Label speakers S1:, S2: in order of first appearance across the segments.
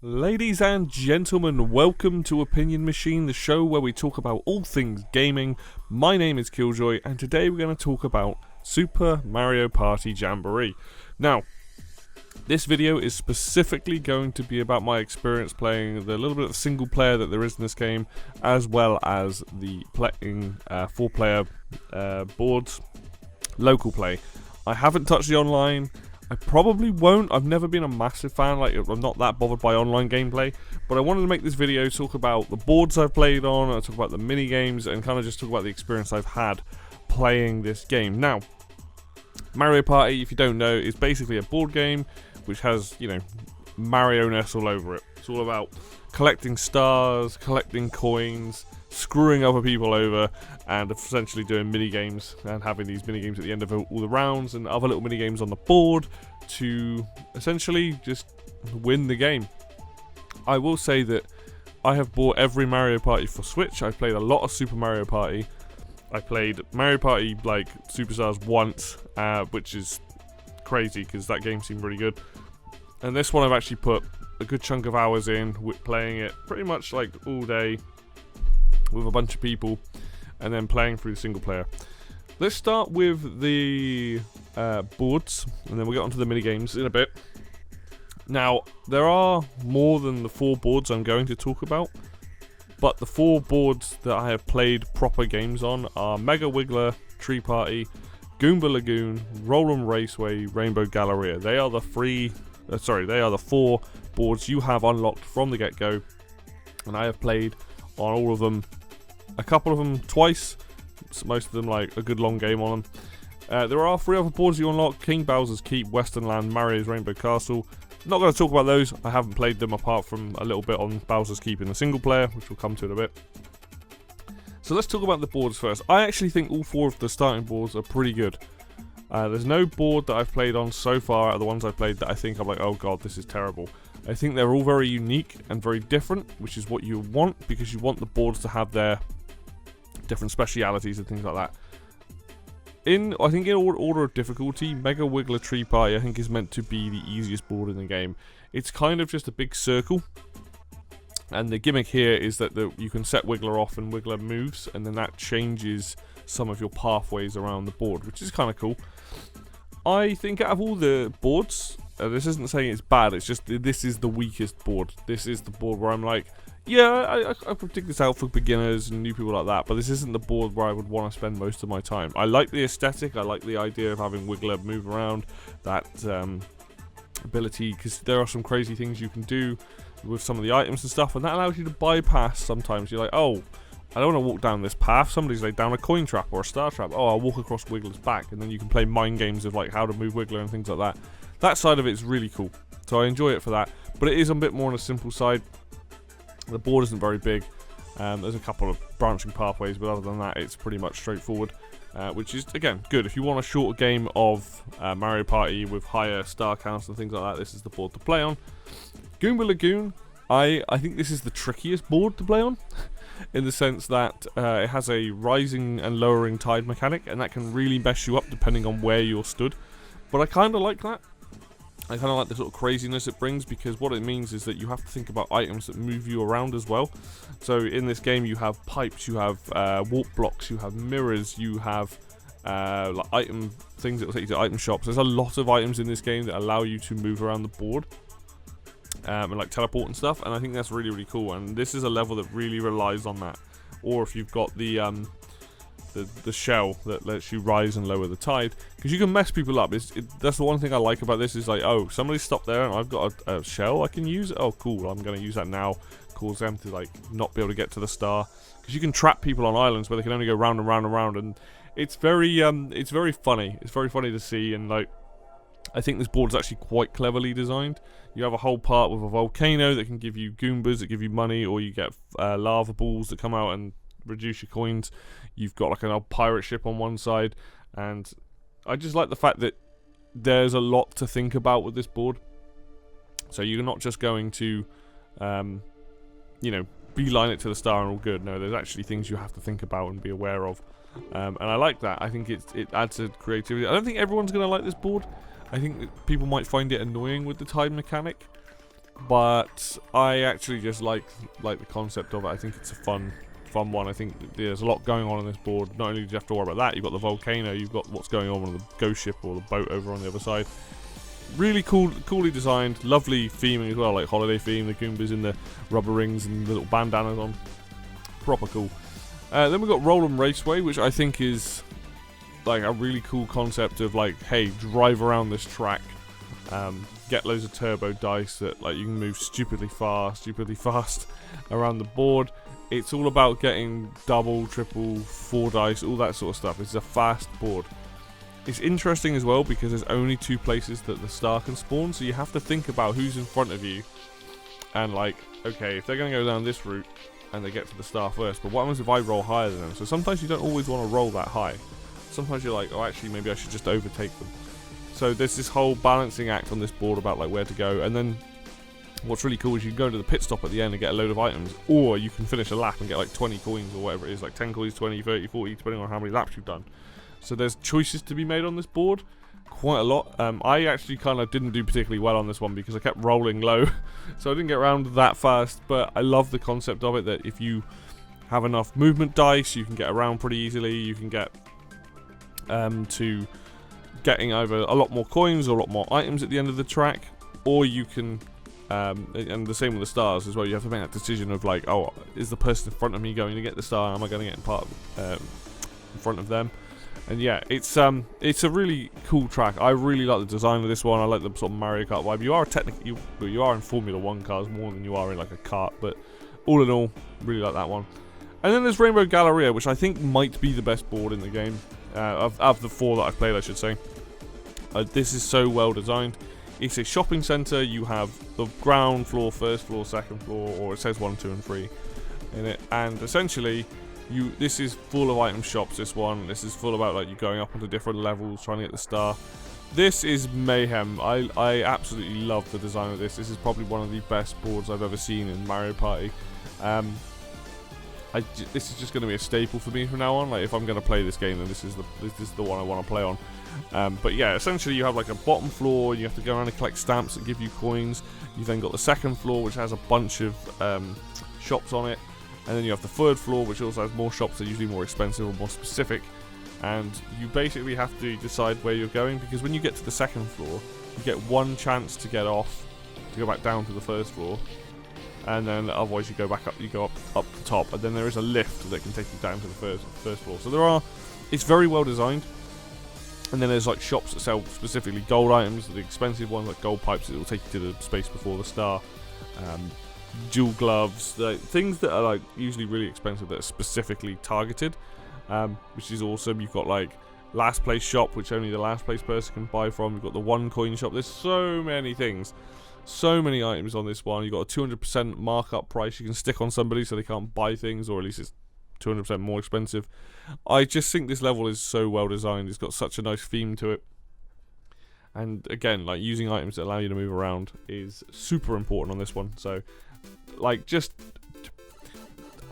S1: Ladies and gentlemen, welcome to Opinion Machine, the show where we talk about all things gaming. My name is Killjoy, and today we're going to talk about Super Mario Party Jamboree. Now, this video is specifically going to be about my experience playing the little bit of single player that there is in this game, as well as the playing 4-player boards, local play. I haven't touched the online. I probably won't. I've never been a massive fan. I'm not that bothered by online gameplay, but I wanted to make this video talk about the boards I've played on, and talk about the mini games, and kind of just talk about the experience I've had playing this game. Now, Mario Party, if you don't know, is basically a board game which has, Mario-ness all over it. It's all about collecting stars, collecting coins, screwing other people over, and essentially doing mini games and having these mini games at the end of all the rounds and other little mini games on the board to essentially just win the game. I will say that I have bought every Mario Party for Switch. I've played a lot of Super Mario Party. I played Mario Party like Superstars once, which is crazy because that game seemed really good. And this one I've actually put a good chunk of hours in with playing it pretty much like all day with a bunch of people, and then playing through the single player. Let's start with the boards, and then we'll get onto the mini games in a bit. Now, there are more than the 4 boards I'm going to talk about, but the 4 boards that I have played proper games on are Mega Wiggler, Tree Party, Goomba Lagoon, Roll'em Raceway, Rainbow Galleria. They are the 4 boards you have unlocked from the get-go, and I have played on all of them. A couple of them twice, most of them like a good long game on them. There are 3 other boards you unlock: King Bowser's Keep, Western Land, Mario's Rainbow Castle. Not going to talk about those. I haven't played them apart from a little bit on Bowser's Keep in the single player, which we'll come to in a bit. So let's talk about the boards first. I actually think all 4 of the starting boards are pretty good. There's no board that I've played on so far out of the ones I've played that I think I'm like, oh god, this is terrible. I think they're all very unique and very different, which is what you want, because you want the boards to have their different specialities and things like that. I think in order of difficulty, Mega Wiggler Tree Party I think is meant to be the easiest board in the game. It's kind of just a big circle, and the gimmick here is that you can set Wiggler off and Wiggler moves, and then that changes some of your pathways around the board, which is kind of cool. I think out of all the boards, this isn't saying it's bad, it's just this is the weakest board. This is the board where I'm like, yeah, I could dig this out for beginners and new people like that, but this isn't the board where I would want to spend most of my time. I like the aesthetic, I like the idea of having Wiggler move around, that ability, because there are some crazy things you can do with some of the items and stuff, and that allows you to bypass sometimes. You're like, oh, I don't want to walk down this path, somebody's laid down a coin trap or a star trap. Oh, I'll walk across Wiggler's back, and then you can play mind games of like how to move Wiggler and things like that. That side of it is really cool, so I enjoy it for that, but it is a bit more on a simple side. The board isn't very big. There's a couple of branching pathways, but other than that, it's pretty much straightforward, which is, again, good. If you want a short game of Mario Party with higher star counts and things like that, this is the board to play on. Goomba Lagoon, I think this is the trickiest board to play on, in the sense that it has a rising and lowering tide mechanic, and that can really mess you up depending on where you're stood. But I kind of like that. I kind of like the sort of craziness it brings, because what it means is that you have to think about items that move you around as well. So in this game you have pipes, you have warp blocks, you have mirrors, you have like item things that will take you to item shops. There's a lot of items in this game that allow you to move around the board and like teleport and stuff, and I think that's really, really cool. And this is a level that really relies on that. Or if you've got the shell that lets you rise and lower the tide, because you can mess people up. That's the one thing I like about this, is like, oh, somebody stopped there and I've got a shell I can use. Oh cool, I'm going to use that now. Cause them to like not be able to get to the star, because you can trap people on islands where they can only go round and round and round, and it's very funny. It's very funny to see, and like, I think this board is actually quite cleverly designed. You have a whole part with a volcano that can give you Goombas that give you money, or you get lava balls that come out and reduce your coins. You've got like an old pirate ship on one side, and I just like the fact that there's a lot to think about with this board. So you're not just going to beeline it to the star and all good. No, there's actually things you have to think about and be aware of, and I like that. I think it adds to creativity. I don't think everyone's going to like this board. I think that people might find it annoying with the tide mechanic. but I actually just like the concept of it. I think it's a fun one. I think there's a lot going on this board. Not only do you have to worry about that, you've got the volcano, you've got what's going on with the ghost ship or the boat over on the other side. Really coolly designed, lovely theming as well, like holiday theme. The Goombas in the rubber rings and the little bandanas on, proper cool. Then we've got Roll'em Raceway, which I think is like a really cool concept of like, hey, drive around this track, get loads of turbo dice that like you can move stupidly fast around the board. It's all about getting double, triple, 4 dice, all that sort of stuff. It's a fast board. It's interesting as well because there's only 2 places that the star can spawn, so you have to think about who's in front of you and like, okay, if they're going to go down this route and they get to the star first, but what happens if I roll higher than them? So sometimes you don't always want to roll that high. Sometimes you're like, oh, actually maybe I should just overtake them. So there's this whole balancing act on this board about like where to go. And then what's really cool is you can go to the pit stop at the end and get a load of items, or you can finish a lap and get like 20 coins or whatever it is, like 10 coins, 20, 30, 40, depending on how many laps you've done. So there's choices to be made on this board, quite a lot. I actually kind of didn't do particularly well on this one because I kept rolling low, so I didn't get around that fast, but I love the concept of it, that if you have enough movement dice, you can get around pretty easily. You can get to getting either a lot more coins or a lot more items at the end of the track, or you can and the same with the stars as well. You have to make that decision of like, oh, is the person in front of me going to get the star? Am I going to get in front of them? And yeah, it's a really cool track. I really like the design of this one. I like the sort of Mario Kart vibe. You are technically you are in Formula 1 cars more than you are in like a kart, but all in all, really like that one. And then there's Rainbow Galleria, which I think might be the best board in the game of the 4 that I've played, I should say. This is so well designed. It's a shopping centre. You have the ground floor, first floor, second floor, or it says 1, 2, and 3 in it, and essentially this is full of item shops. This is full about like you going up onto different levels trying to get the star. This is mayhem. I absolutely love the design of this. This is probably one of the best boards I've ever seen in Mario Party. This is just going to be a staple for me from now on. Like if I'm going to play this game, then this is the one I want to play on. But yeah, essentially you have like a bottom floor. You have to go around and collect stamps that give you coins. You've then got the second floor, which has a bunch of shops on it. And then you have the third floor, which also has more shops that are usually more expensive or more specific. And you basically have to decide where you're going, because when you get to the second floor, you get one chance to get off, to go back down to the first floor. And then otherwise you go back up, you go up the top. And then there is a lift that can take you down to the first floor. So it's very well designed. And then there's like shops that sell specifically gold items, the expensive ones like gold pipes that will take you to the space before the star. Jewel gloves, things that are like usually really expensive that are specifically targeted, which is awesome. You've got like last place shop, which only the last place person can buy from. You've got the 1 coin shop. There's so many things, so many items on this one. You've got a 200% markup price you can stick on somebody so they can't buy things, or at least it's 200% more expensive. I just think this level is so well designed. It's got such a nice theme to it. And again, like using items that allow you to move around is super important on this one. So like just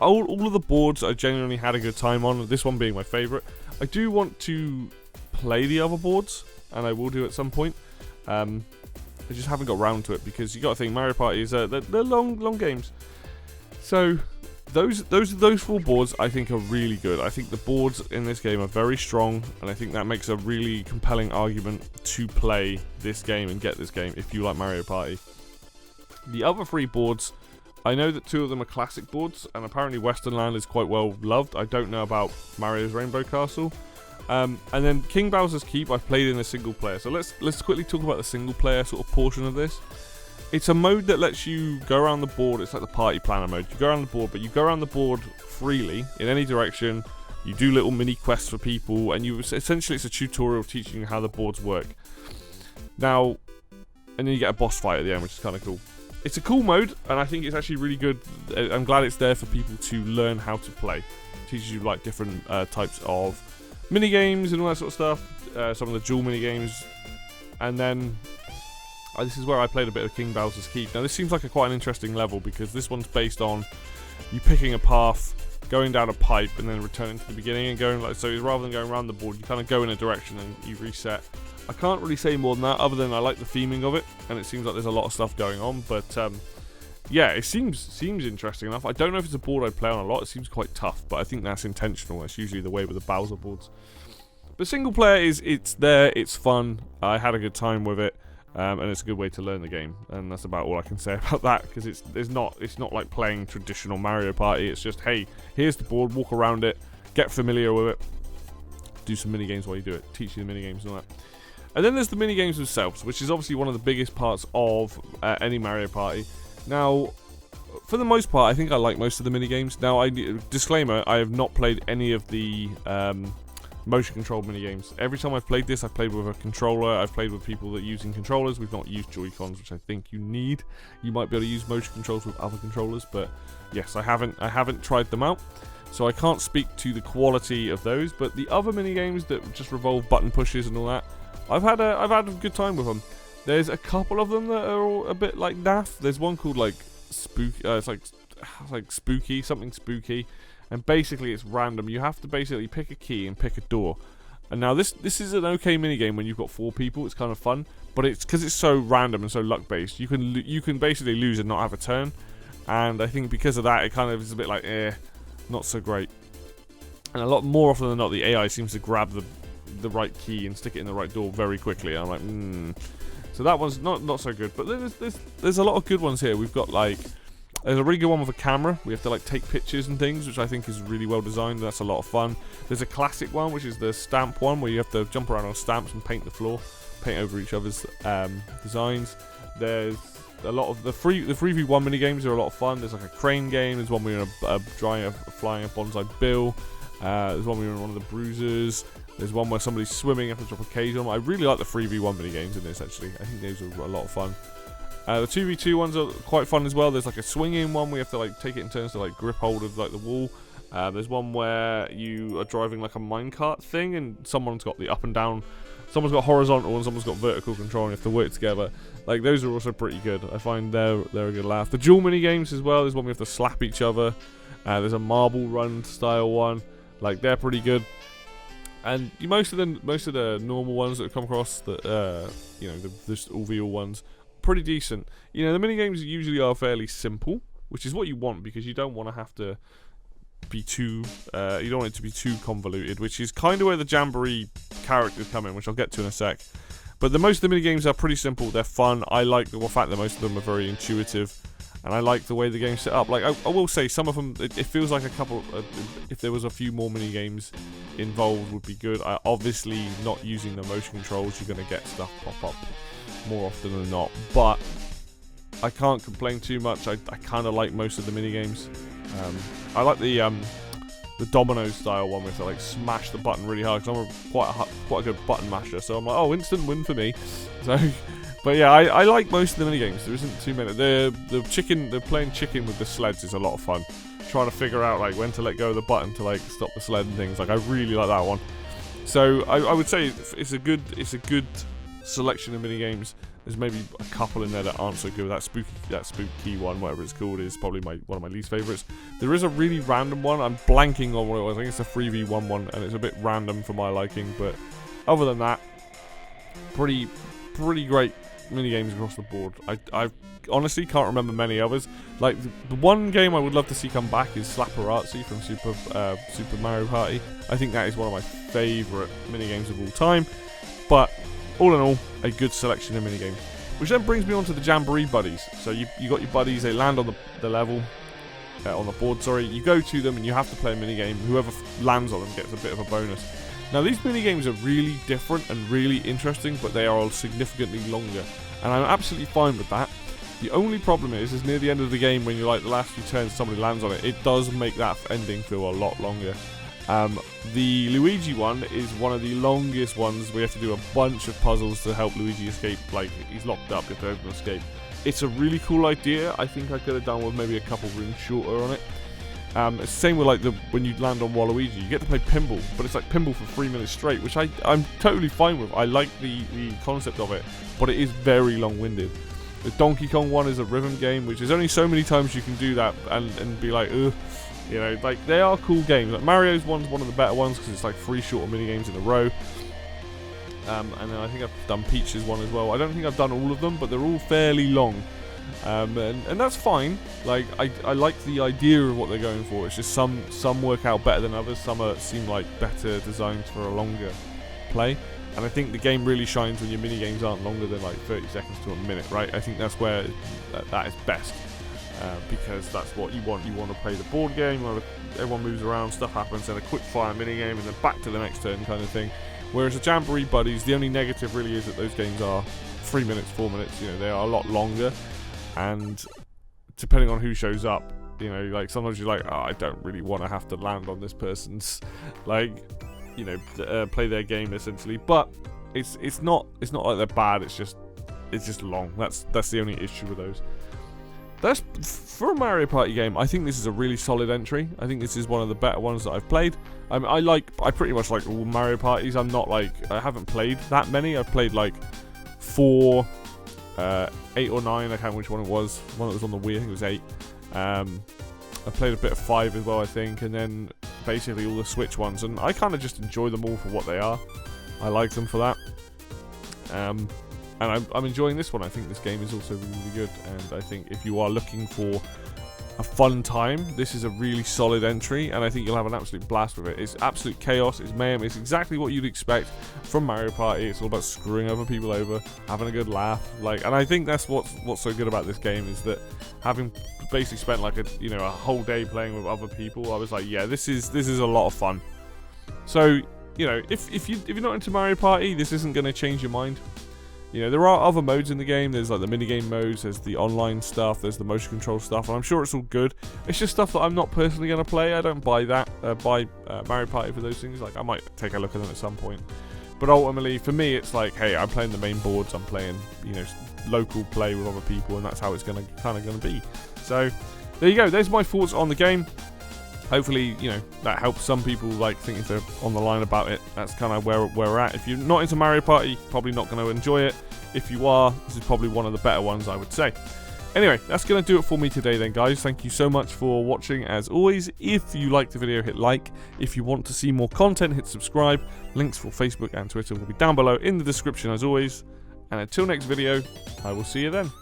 S1: all of the boards I genuinely had a good time on, this one being my favourite. I do want to play the other boards, and I will do at some point. I just haven't got around to it because you got to think Mario Party is they're long games. So those 4 boards I think are really good. I think the boards in this game are very strong, and I think that makes a really compelling argument to play this game and get this game if you like Mario Party. The other 3 boards, I know that 2 of them are classic boards, and apparently Western Land is quite well loved. I don't know about Mario's Rainbow Castle. And then King Bowser's Keep I've played in a single player. So let's quickly talk about the single player sort of portion of this. It's a mode that lets you go around the board. It's like the party planner mode. You go around the board, but you go around the board freely in any direction. You do little mini quests for people, and essentially it's a tutorial teaching you how the boards work. Now, and then you get a boss fight at the end, which is kind of cool. It's a cool mode, and I think it's actually really good. I'm glad it's there for people to learn how to play. It teaches you like different types of mini games and all that sort of stuff. Some of the dual mini games, and then this is where I played a bit of King Bowser's Keep. Now this seems like quite an interesting level because this one's based on you picking a path going down a pipe and then returning to the beginning and going like so. Rather than going around the board, you kind of go in a direction and you reset. I can't really say more than that, other than I like the theming of it, and it seems like there's a lot of stuff going on. But yeah, it seems interesting enough. I don't know if it's a board I'd play on a lot. It seems quite tough, but I think that's intentional. That's usually the way with the Bowser boards. But single player it's there, it's fun. I had a good time with it, and it's a good way to learn the game. And that's about all I can say about that, because it's not like playing traditional Mario Party. It's just, hey, here's the board, walk around it, get familiar with it, do some mini games while you do it, teach you the mini games and all that. And then there's the mini games themselves, which is obviously one of the biggest parts of any Mario Party. Now, for the most part, I think I like most of the mini games. Now, disclaimer: I have not played any of the motion control mini games. Every time I've played this, I've played with a controller. I've played with people that are using controllers. We've not used Joy-Cons, which I think you need. You might be able to use motion controls with other controllers, but yes, I haven't tried them out. So I can't speak to the quality of those. But the other mini games that just revolve button pushes and all that, I've had a good time with them. There's a couple of them that are all a bit like naff. There's one called like Spooky. It's like Spooky, something spooky, and basically it's random. You have to basically pick a key and pick a door. And now this is an okay mini game when you've got 4 people. It's kind of fun, but it's because it's so random and so luck based. You can basically lose and not have a turn, and I think because of that, it kind of is a bit like not so great. And a lot more often than not, the AI seems to grab the right key and stick it in the right door very quickly. And I'm like, So that one's not so good. But there's a lot of good ones here. We've got like, there's a really good one with a camera. We have to like take pictures and things, which I think is really well designed. That's a lot of fun. There's a classic one, which is the stamp one, where you have to jump around on stamps and paint the floor, paint over each other's designs. There's a lot of the 3v1 mini games are a lot of fun. There's like a crane game. There's one where you're flying a bonsai bill. There's one where you're in one of the bruisers. There's one where somebody's swimming, you have to drop a cage on them. I really like the 3v1 mini games in this, actually. I think those are a lot of fun. The 2v2 ones are quite fun as well. There's like a swinging one where you have to like take it in turns to like grip hold of like the wall. There's one where you are driving like a minecart thing, and someone's got the up and down. Someone's got horizontal and someone's got vertical control, and you have to work together. Like, those are also pretty good. I find they're a good laugh. The dual mini games as well. There's one we have to slap each other. There's a marble run style one. Like, they're pretty good. And most of the normal ones that have come across, that the all ones, pretty decent. You know, the mini games usually are fairly simple, which is what you want, because you don't want to have to be too you don't want it to be too convoluted, which is kind of where the Jamboree characters come in, which I'll get to in a sec. But most of the mini games are pretty simple. They're fun. I like the fact that most of them are very intuitive, and I like the way the game's set up. Like, I will say, some of them, it feels like a couple, if there was a few more mini games involved, would be good. Obviously, not using the motion controls, you're going to get stuff pop up more often than not. But I can't complain too much. I kind of like most of the mini games. I like the domino style one, with like smash the button really hard, because I'm quite a good button masher. So I'm like, oh, instant win for me. So, but yeah, I like most of the mini games. There isn't too many. The playing chicken with the sleds is a lot of fun. Trying to figure out like when to let go of the button to like stop the sled and things. Like, I really like that one. So I would say it's a good selection of mini games. There's maybe a couple in there that aren't so good. That spooky one, whatever it's called, is probably one of my least favourites. There is a really random one. I'm blanking on what it was. I think it's a 3v1 one, and it's a bit random for my liking. But other than that, pretty great mini games across the board. I honestly can't remember many others. Like, the one game I would love to see come back is Slapperazzi from Super Mario Party. I think that is one of my favourite mini games of all time. But all in all, a good selection of mini games. Which then brings me on to the Jamboree buddies. So you got your buddies, they land on the level, on the board, sorry. You go to them and you have to play a mini game. Whoever lands on them gets a bit of a bonus. Now, these mini games are really different and really interesting, but they are significantly longer. And I'm absolutely fine with that. The only problem is near the end of the game, when you're like the last few turns, somebody lands on it, it does make that ending feel a lot longer. The Luigi one is one of the longest ones. We have to do a bunch of puzzles to help Luigi escape. Like, he's locked up, you have to open escape. It's a really cool idea. I think I could have done with maybe a couple rooms shorter on it. It's the same with like when you land on Waluigi, you get to play pinball, but it's like pinball for 3 minutes straight, which I'm totally fine with. I like the concept of it, but it is very long-winded. The Donkey Kong one is a rhythm game, which is only so many times you can do that and be like, ugh. You know, like, they are cool games. Like, Mario's one's one of the better ones because it's like 3 shorter mini games in a row. And then I think I've done Peach's one as well. I don't think I've done all of them, but they're all fairly long. And that's fine. Like, I like the idea of what they're going for. It's just some work out better than others. Some seem like better designs for a longer play. And I think the game really shines when your mini games aren't longer than like 30 seconds to a minute, right? I think that's where that is best. Because that's what you want. You want to play the board game where everyone moves around, stuff happens, then a quick fire mini game, and then back to the next turn kind of thing. Whereas the Jamboree Buddies, the only negative really is that those games are 3 minutes, 4 minutes. You know, they are a lot longer, and depending on who shows up, you know, like sometimes you're like, oh, I don't really want to have to land on this person's, like, you know, play their game essentially. But it's not like they're bad. It's just long. That's the only issue with those. That's for a Mario Party game. I think this is a really solid entry. I think this is one of the better ones that I've played. I pretty much like all Mario Parties. I haven't played that many. I've played like 4, 8 or 9. I can't remember which one it was. One that was on the Wii. I think it was 8. I played a bit of 5 as well, I think, and then basically all the Switch ones. And I kind of just enjoy them all for what they are. I like them for that. And I'm enjoying this one. I think this game is also really, really good. And I think if you are looking for a fun time, this is a really solid entry. And I think you'll have an absolute blast with it. It's absolute chaos. It's mayhem. It's exactly what you'd expect from Mario Party. It's all about screwing other people over, having a good laugh. And I think that's what's so good about this game is that having basically spent like a whole day playing with other people, I was like, yeah, this is a lot of fun. So, you know, if you're not into Mario Party, this isn't going to change your mind. You know, there are other modes in the game. There's like the minigame modes, there's the online stuff, there's the motion control stuff, and I'm sure it's all good. It's just stuff that I'm not personally going to play. I don't buy Mario Party for those things. Like, I might take a look at them at some point. But ultimately, for me, it's like, hey, I'm playing the main boards, I'm playing, you know, local play with other people, and that's how it's kind of going to be. So, there you go. There's my thoughts on the game. Hopefully, you know, that helps some people, like, think if they're on the line about it. That's kind of where we're at. If you're not into Mario Party, probably not going to enjoy it. If you are, this is probably one of the better ones, I would say. Anyway, that's going to do it for me today then, guys. Thank you so much for watching, as always. If you liked the video, hit like. If you want to see more content, hit subscribe. Links for Facebook and Twitter will be down below in the description, as always. And until next video, I will see you then.